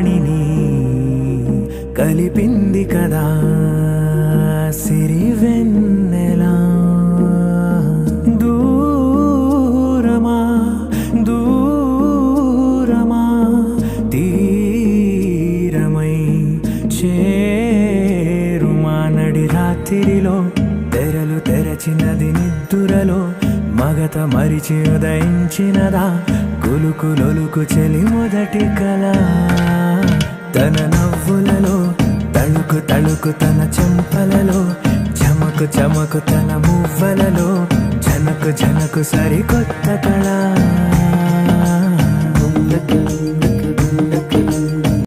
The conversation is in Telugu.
వాణిని కలిపింది కదా సిరి వెన్నెలా దూరమా దూరమా తీరమై చేరుమా నడి రాత్రిలో తెరలు తెరచినది నిద్దురలో మగత మరిచి ఉదయించినదా కులుకులొలుకు చెలి మొదటి కళ తన నవ్వులలో తళుకు తళుకు తన చెంపలలో చమకు చమకు తన మువ్వలలో జనకు జనకు సరికొత్త కళ